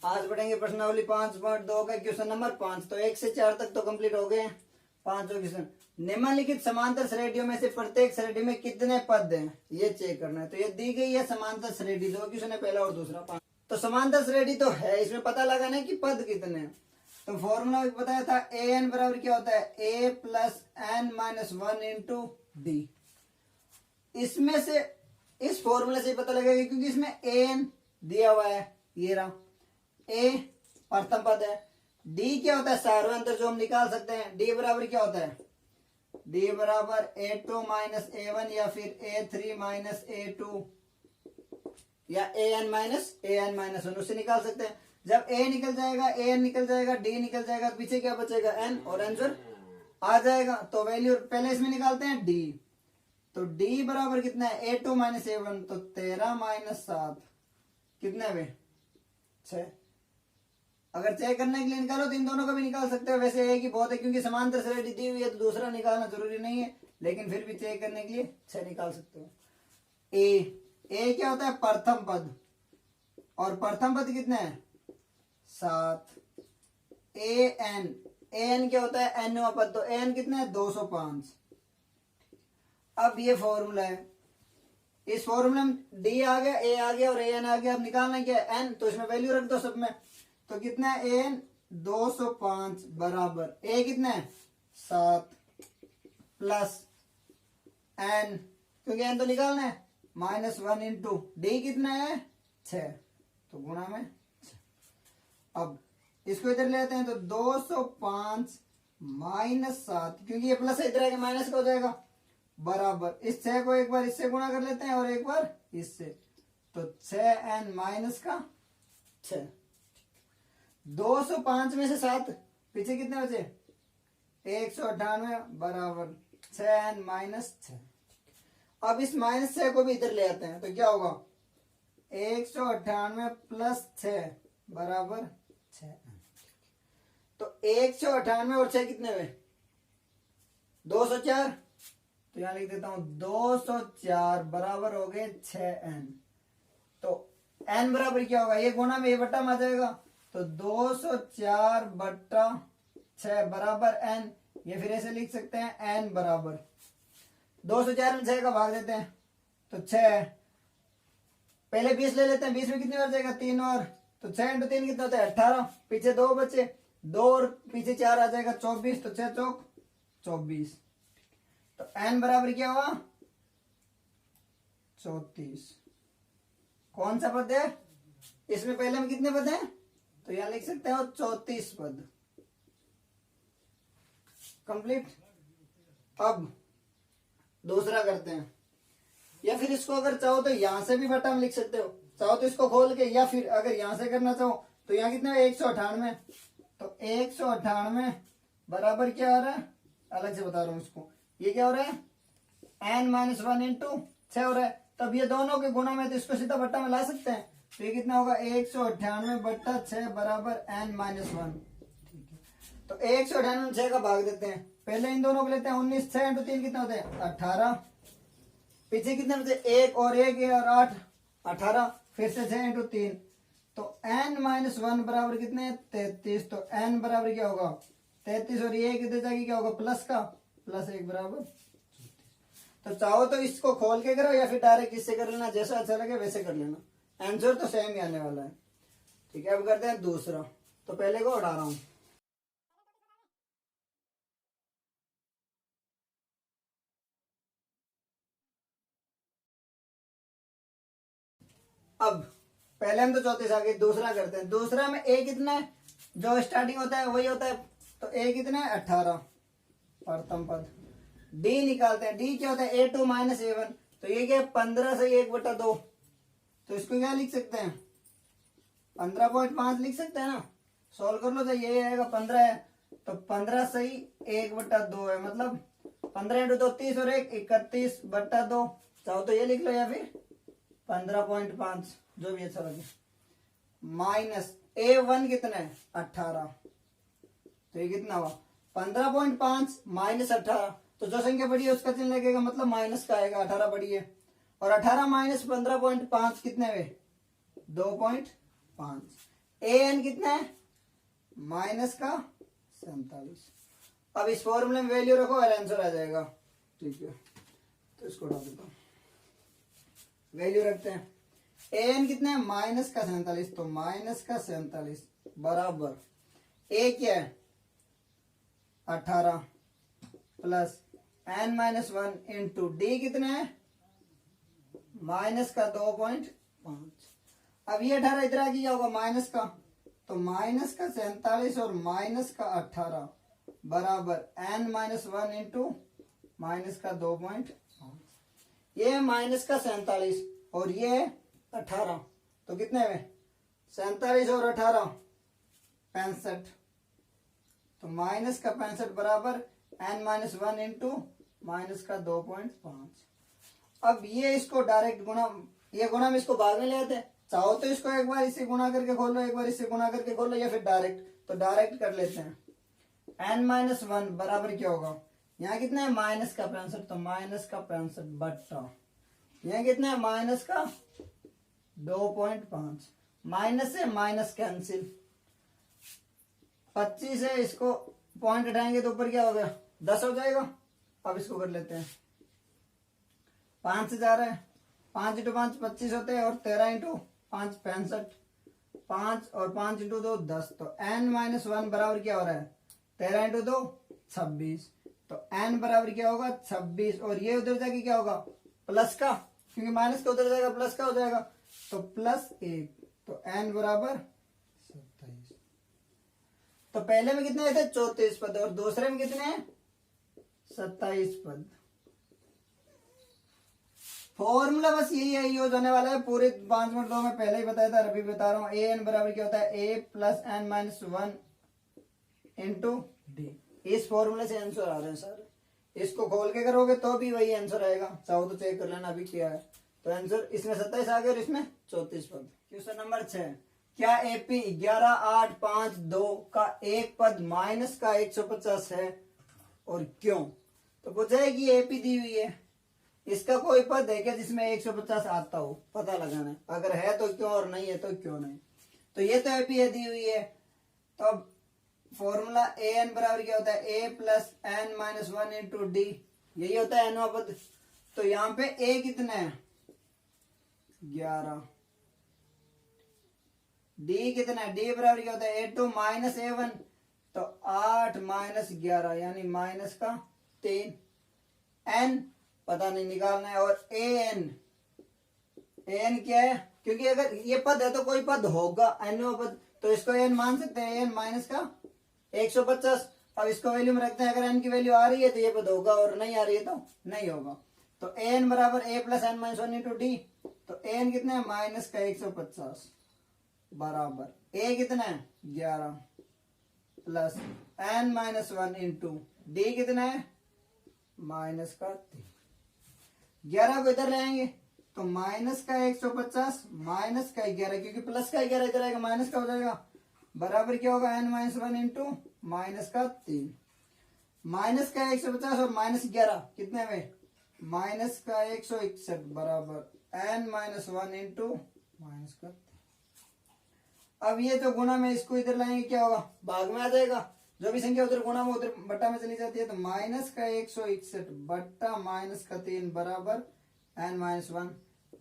आज पढ़ेंगे प्रश्नावली 5.2 का क्वेश्चन नंबर 5। तो 1 से 4 तक तो कंप्लीट हो गए। 5वां क्वेश्चन, निम्नलिखित समांतर श्रेणियों में से प्रत्येक श्रेणी में कितने पद हैं ये चेक करना है। तो ये दी गई है समांतर श्रेणी, दो क्वेश्चन है, पहला और दूसरा। 5 तो समांतर श्रेणी तो है, इसमें पता लगाना है कि पद कितने हैं। तो फॉर्मूला बताया था ए एन बराबर क्या होता है, A plus N minus 1 into D. इसमें से इस फॉर्मूले से पता लगेगा क्योंकि इसमें ए एन दिया हुआ है, ये रहा ए प्रथम पद है, डी क्या होता है सार्वय अंतर जो हम निकाल सकते हैं। डी बराबर क्या होता है, डी बराबर a2 माइनस a1 या फिर a3 माइनस a2 या an माइनस a1 उससे निकाल सकते हैं। जब a निकल जाएगा, an निकल जाएगा, d निकल जाएगा, तो पीछे क्या बचेगा n, और आंसर आ जाएगा। तो वैल्यू पहले इसमें निकालते हैं d। तो d बराबर कितना है, a2 माइनस a1, तो 13 माइनस 7 कितना है 6। अगर चेक करने के लिए निकालो तो इन दोनों का भी निकाल सकते हो। वैसे एक ही बहुत है क्योंकि समांतर श्रेणी दी हुई है तो दूसरा निकालना जरूरी नहीं है, लेकिन फिर भी चेक करने के लिए 6 निकाल सकते हो। ए क्या होता है प्रथम पद, और प्रथम पद कितना है 7। एन क्या होता है एनवा पद, तो एन कितना है 205। अब ये फॉर्मूला है, इस फॉर्मूले में डी आ गया, ए आ गया और एन आ गया। अब निकालना क्या है एन, तो इसमें वैल्यू रख दो सब में। तो कितना है एन 205 बराबर ए कितना है 7 प्लस एन, क्योंकि एन तो निकालना है, माइनस 1 इंटू डी कितना है 6, तो गुणा में 6। अब इसको इधर लेते हैं तो 205 माइनस 7, क्योंकि ये प्लस इधर आएगा माइनस का हो जाएगा, बराबर इस 6 को एक बार इससे गुणा कर लेते हैं और एक बार इससे, तो 6n माइनस का 6। 205 में से 7 पीछे कितने बचे 198 बराबर 6n माइनस 6। अब इस माइनस 6 को भी इधर ले आते हैं तो क्या होगा 198 प्लस 6 बराबर 6n। तो 198 और 6 कितने हुए 204, तो यहां लिख देता हूं 204 बराबर हो गए 6n। तो n बराबर क्या होगा, ये गुणा में ये बट्टा में आ जाएगा, तो 204 बट्टा 6 बराबर n। ये फिर ऐसे लिख सकते हैं n बराबर 204 में 6 का भाग देते हैं तो 6, पहले 20 ले लेते हैं, 20 में कितनी बार जाएगा 3 और, तो 6 इंटू 3 कितना होता है 18, पीछे 2 बचे 2 और पीछे 4 आ जाएगा 24, तो 6 चौक 24। तो n बराबर क्या हुआ 34। कौन सा पद है इसमें, पहले में कितने पद हैं, तो यहां लिख सकते हो 34 पद। कंप्लीट। अब दूसरा करते हैं, या फिर इसको अगर चाहो तो यहां से भी बटा में लिख सकते हो, चाहो तो इसको खोल के, या फिर अगर यहां से करना चाहो तो यहां कितना है 198, तो 198 बराबर क्या हो रहा है, अलग से बता रहा हूं इसको, ये क्या हो रहा है n माइनस 1 इंटू 6 हो रहा है। तब ये दोनों के गुणा में तो इसको सीधा बट्टा में ला सकते हैं, तो ये कितना होगा 198 बट्टा 6 बराबर n माइनस 1। तो 198 में 6 का भाग देते हैं, पहले इन दोनों को लेते हैं 19, 6 इंटू 3 कितना होते हैं 18, पीछे कितने बचे 1 और 1 और 8 18, फिर से 6 इंटू 3, तो n माइनस 1 बराबर कितने 33। तो n बराबर क्या होगा 33 और ये कितने जाएगी क्या होगा प्लस का, प्लस 1 बराबर। तो चाहो तो इसको खोल के करो या फिर डायरेक्ट इससे कर लेना, जैसा अच्छा लगे वैसे कर लेना, आंसर तो सेम ही आने वाला है। ठीक है, अब करते हैं दूसरा, तो पहले को हटा रहा हूं। अब पहले हम तो 34 आ गए, दूसरा करते हैं। दूसरा में a कितना है, जो स्टार्टिंग होता है वही होता है, तो a कितना है 18 प्रथम पद। d निकालते हैं, d क्या होता है a2 माइनस a1, तो ये क्या है 15 से 1/2, तो इसको क्या लिख सकते हैं 15.5 लिख सकते हैं ना, सोल्व कर लो तो ये आएगा 15 है, तो 15 सही 1/2 है, मतलब 15 इंटू 2 30 और 1 31/2, चाहो तो ये लिख लो या फिर 15.5 जो भी अच्छा लगे, माइनस a1 कितना है 18, तो ये कितना हुआ 15.5 माइनस 18, तो जो संख्या बड़ी है उसका चिन्ह लगेगा, मतलब माइनस का आएगा, 18 बड़ी है, और 18 माइनस 15.5 कितने हुए 2.5। ए एन कितना है माइनस का 47। अब इस फॉर्मूले में वैल्यू रखो और आंसर आ जाएगा। ठीक है, तो इसको डाल देता हूं, वैल्यू रखते हैं। ए एन कितना है माइनस का 47, तो माइनस का 47 बराबर ए क्या है 18 plus N minus 1 into d कितना है माइनस का 2.5। अब ये 18 इधर आ गया होगा माइनस का, तो माइनस का 47 और माइनस का 18 बराबर एन माइनस 1 इंटू माइनस का 2.5। ये माइनस का 47 और ये 18, तो कितने में 47 और 18 65, तो माइनस का 65 बराबर एन माइनस 1 इंटू माइनस का 2.5। अब ये इसको डायरेक्ट गुणा, ये गुणा में इसको भाग में ले आते हैं। चाहो तो इसको एक बार इससे गुणा करके खोलो, एक बार इससे गुणा करके खोलो, या फिर डायरेक्ट, तो डायरेक्ट कर लेते हैं। एन माइनस 1 बराबर क्या होगा, यहाँ कितना है माइनस का 65, तो माइनस का 65 बट्टा यहाँ कितना है माइनस का 2.5। माइनस से माइनस कैंसिल, 25 है, इसको पॉइंट हटाएंगे तो ऊपर क्या हो गया 10 हो जाएगा। अब इसको कर लेते हैं, 5 से जा रहा है, 5 इंटू 5 25 होते हैं, और 13 इंटू 5 65, 5 और 5 इंटू 2 10, तो n माइनस 1 बराबर क्या हो रहा है 13 इंटू 2 26, तो n बराबर क्या होगा 26, और ये उधर जाके क्या होगा प्लस का, क्योंकि माइनस का उधर जाएगा प्लस का हो जाएगा, तो +1, तो n बराबर 27। तो पहले में कितने थे 34 पद और दूसरे में कितने हैं 27 पद। फॉर्मूला बस यही है, यूज होने वाला है पूरे 5 मिनट 2 में पहले ही बताया था, अभी बता रहा हूँ। ए एन बराबर क्या होता है A plus N minus 1 into D. इस फॉर्मूले से आंसर आ रहे हैं सारे, इसको खोल के करोगे तो भी वही आंसर आएगा, चाहो तो चेक कर लेना अभी क्या है। तो आंसर इसमें 27 आ गया और इसमें 34 पद। क्वेश्चन नंबर 6, क्या एपी 11 8 5 2 का एक पद माइनस का 150 है और क्यों। तो पूछा है कि एपी दी हुई है, इसका कोई पद है क्या जिसमें 150 आता हो, पता लगाना है, अगर है तो क्यों और नहीं है तो क्यों नहीं। तो ये तो एपी दी हुई है, तो अब फॉर्मूला ए एन बराबर क्या होता है A plus N minus 1 into D, यही होता है एनवा पद। तो यहाँ पे ए कितना है 11, डी कितना है डी बराबर क्या होता है ए2 माइनस ए1, तो 8 माइनस 11 यानी माइनस का 3, एन पता नहीं निकालना है, और ए एन क्या है, क्योंकि अगर ये पद है तो कोई पद होगा एनवा पद, तो इसको एन मान सकते हैं, एन माइनस का 150। अब इसको वैल्यू में रखते हैं, अगर एन की वैल्यू आ रही है तो ये पद होगा और नहीं आ रही है तो नहीं होगा। तो एन बराबर A plus N minus 1 into D, तो एन कितना है माइनस का 150 बराबर ए कितना है 11 plus N minus 1 into d कितना है माइनस का 3। 11 को इधर ले आएंगे तो माइनस का 150 माइनस का 11, क्योंकि प्लस का 11 इधर आएगा माइनस का हो जाएगा, बराबर क्या होगा एन माइनस 1 इंटू माइनस का 3। माइनस का 150 और माइनस 11 कितने में माइनस का 161 बराबर एन माइनस 1 इंटू माइनस का 3। अब ये तो गुणा में इसको इधर लाएंगे क्या होगा भाग में आ जाएगा, जो भी संख्या उधर गुणा में उधर बट्टा में चली जाती है, तो माइनस का 161 बट्टा माइनस का 3 बराबर एन माइनस 1,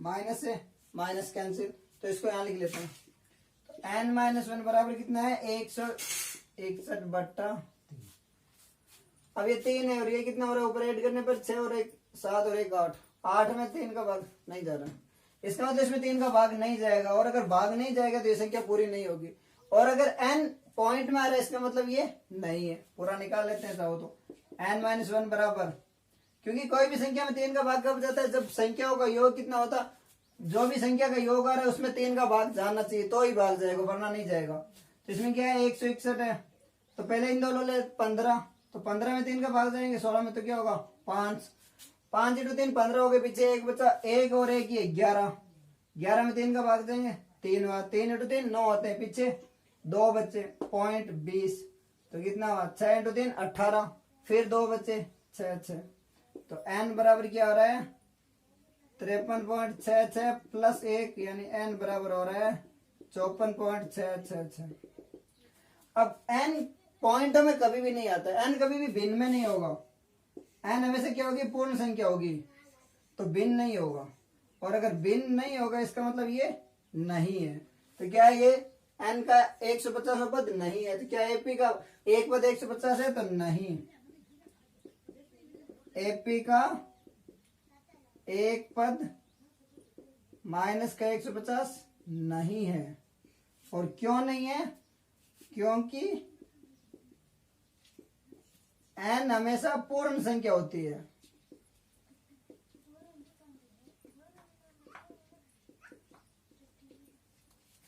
माइनस से माइनस कैंसिल, तो इसको यहाँ लिख लेते हैं। तो एन माइनस 1 बराबर कितना है 161 बट्टा 3। अब ये 3 है और ये कितना हो रहा है ऊपर ऐड करने पर 6 और 1 7 और 1 8, 8 में 3 का भाग नहीं जा रहा है, इसका मतलब इसमें 3 का भाग नहीं जाएगा, और अगर भाग नहीं जाएगा तो ये संख्या पूरी नहीं होगी, और अगर n पॉइंट में आ रहा है इसका मतलब ये नहीं है, पूरा निकाल लेते हैं चाहो तो। n माइनस 1 बराबर, क्योंकि कोई भी संख्या में 3 का भाग कब जाता है जब संख्याओं का योग कितना होता, जो भी संख्या का योग आ रहा है उसमें 3 का भाग जाना चाहिए तो ही भाग जाएगा, वरना नहीं जाएगा। तो इसमें क्या है 161 है, तो पहले इन दोनों ले 15, तो 15 में 3 का भाग जाएंगे, 16 में तो क्या होगा 5, 5 इंटू 3 15 हो गए, पीछे 1 बचा, 1 और 1 ये 11, 11 में 3 का भाग देंगे 3 3 इंटू 3 9 होते हैं, पीछे 2 बच्चे पॉइंट 20, तो कितना हुआ 6 इंटू 3 18, फिर 2 बच्चे 6, तो n बराबर क्या हो रहा है 53.66 प्लस 1 यानी n बराबर हो रहा है 54.666। अब n पॉइंटों में कभी भी नहीं आता, n कभी भी भिन्न में नहीं होगा, n हमेशा क्या होगी, पूर्ण संख्या होगी, तो भिन्न नहीं होगा। और अगर भिन्न नहीं होगा इसका मतलब ये नहीं है। तो क्या है ये n का 150 पद नहीं है। तो क्या एपी का एक पद 150 है, तो नहीं, एपी का एक पद माइनस का 150 नहीं है। और क्यों नहीं है, क्योंकि n हमेशा पूर्ण संख्या होती है।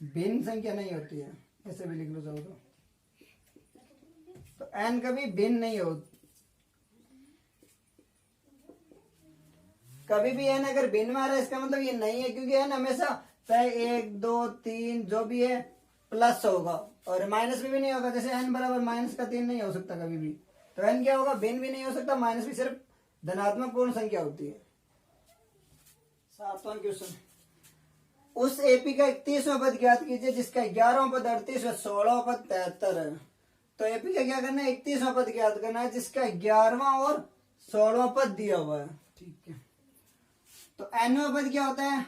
भिन्न संख्या नहीं होती है, ऐसे भी लिख लो चाहो तो n कभी भिन्न नहीं होती। कभी भी n अगर भिन्न में आ रहा है इसका मतलब ये नहीं है, क्योंकि n हमेशा चाहे 1 2 3 जो भी है प्लस होगा, और माइनस भी नहीं होगा। जैसे n बराबर माइनस का 3 नहीं हो सकता कभी भी, तो n क्या होगा, भिन्न भी नहीं हो सकता, माइनस भी सिर्फ धनात्मक पूर्ण संख्या होती है। 7वां क्वेश्चन, उस एपी का 31वां पद ज्ञात कीजिए जिसका 11वां पद 38 व 16वां पद 73 है। तो एपी का क्या करना है, 31वां पद ज्ञात करना है जिसका 11वां और 16वां पद दिया हुआ है। ठीक है, तो nवां पद क्या होता है,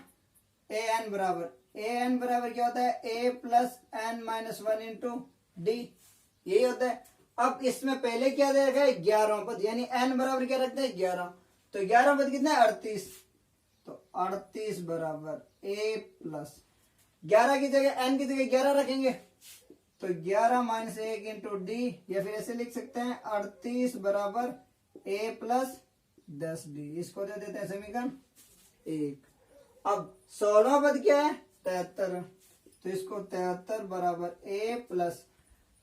an बराबर क्या होता है, a plus n minus 1 into D, यही होता है। अब इसमें पहले क्या दे रखा है, 11वां पद, यानी n बराबर क्या रखते हैं, 11। तो 11वां पद कितना है, 38, तो 38 बराबर a प्लस 11 की जगह n की जगह 11 रखेंगे, तो 11 माइनस 1 इंटू डी, या फिर ऐसे लिख सकते हैं 38 बराबर a प्लस 10d। इसको दे देते हैं समीकरण 1। अब 16वां पद क्या है, 73, तो इसको 73 बराबर a प्लस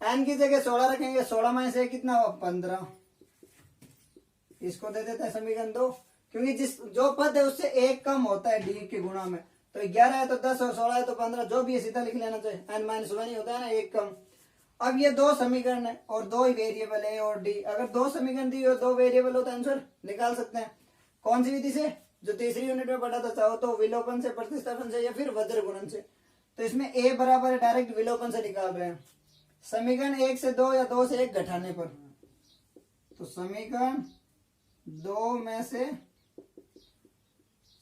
n की जगह 16 रखेंगे, 16 माइनस 1 कितना हुआ, 15, इसको दे देते हैं समीकरण 2। क्योंकि जो पद है उससे एक कम होता है डी के गुणा में, तो 11 है तो 10 और 16 है तो 15, जो भी है सीधा लिख लेना चाहिए, n माइनस 1 ही होता है ना, एक कम। अब ये दो समीकरण है और दो ही वेरिएबल है और डी, अगर दो समीकरण दी हो, दो वेरिएबल हो, तो आंसर निकाल सकते हैं। कौन सी विधि से, जो तीसरी यूनिट में पढ़ा था, चाहो तो विलोपन से, प्रतिस्थापन से, या फिर वज्र गुणन से। तो इसमें a बराबर है, डायरेक्ट विलोपन से निकाल रहे हैं। समीकरण 1 से 2 या 2 से 1 घटाने पर, तो समीकरण 2 में से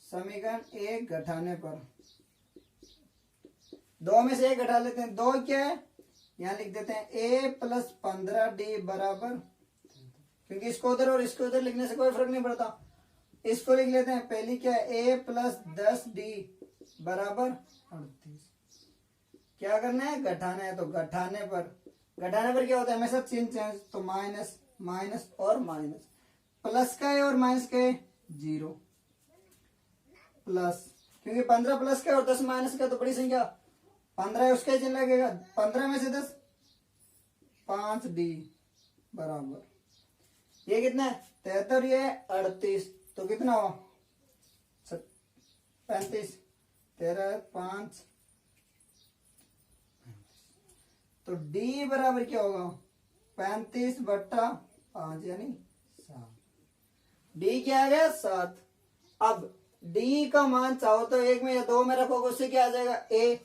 समीकरण 1 घटाने पर, 2 में से 1 घटा लेते हैं, 2 क्या है, यहां लिख देते हैं a प्लस 15d बराबर, क्योंकि इसको उधर और इसको उधर लिखने से कोई फर्क नहीं पड़ता, इसको लिख लेते हैं। पहली क्या है, a प्लस 10d बराबर 38। क्या करना है, घटाना है, तो घटाने पर क्या होता है, हमेशा चिन्ह चेंज, तो माइनस माइनस और माइनस, प्लस का है और माइनस का है 0, प्लस, क्योंकि 15 प्लस का और 10 माइनस का, तो बड़ी संख्या 15 है, उसका चिन्ह लगेगा, 15 में से 10 5d बराबर, ये कितना है 73, ये 38, तो कितना हुआ 35, 13 5, तो d बराबर क्या होगा 35/5 यानी 7, d क्या आ गया 7। अब d का मान चाहो तो 1 में या 2 में रखोगे, उससे क्या आ जाएगा a,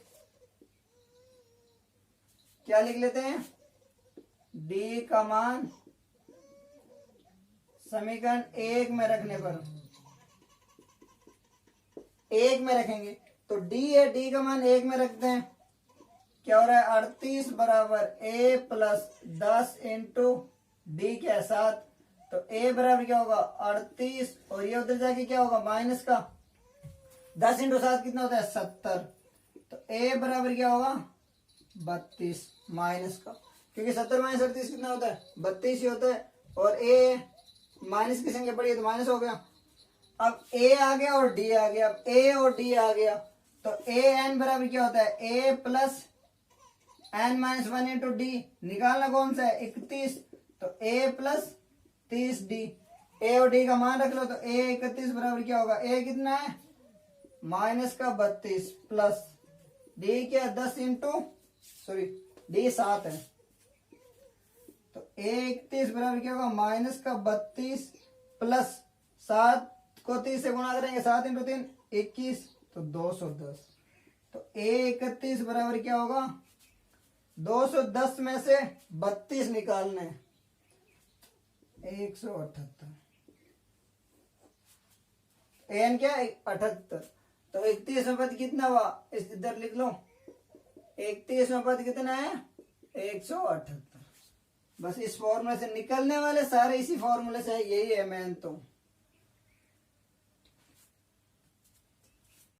क्या लिख लेते हैं, d का मान समीकरण 1 में रखने पर, 1 में रखेंगे, तो d है, d का मान 1 में रखते हैं, क्या हो रहा है 38 बराबर a प्लस 10 इंटू डी क्या है 7, तो a बराबर क्या होगा 38, और ये उधर जाके क्या होगा माइनस का 10 इंटू 7 कितना होता है 70, तो a बराबर क्या होगा 32 माइनस का, क्योंकि 70 माइनस 38 कितना होता है 32 ही होता है, और a माइनस की संख्या पड़ी है तो माइनस हो गया। अब a आ गया और d आ गया, अब a और d आ गया, तो a n बराबर क्या होता है a plus n minus 1 into D, निकालना कौन सा है 31, तो a प्लस 30d, a और d का मान रख लो, तो a 31 बराबर क्या होगा, a कितना है माइनस का 32 प्लस d क्या 10 इंटू सॉरी d 7 है, तो a 31 बराबर क्या होगा माइनस का 32 प्लस 7 को 30 से गुणा करेंगे, 7 इंटू 3 21, तो 210, तो A31 बराबर क्या होगा, 210 में से 32 निकालने, 178। एन क्या 78, तो 31 में पद कितना हुआ, इस इधर लिख लो, 31 में पद कितना है 178। बस इस फॉर्मूले से निकलने वाले सारे इसी फॉर्मूले से है, यही है मेन। तो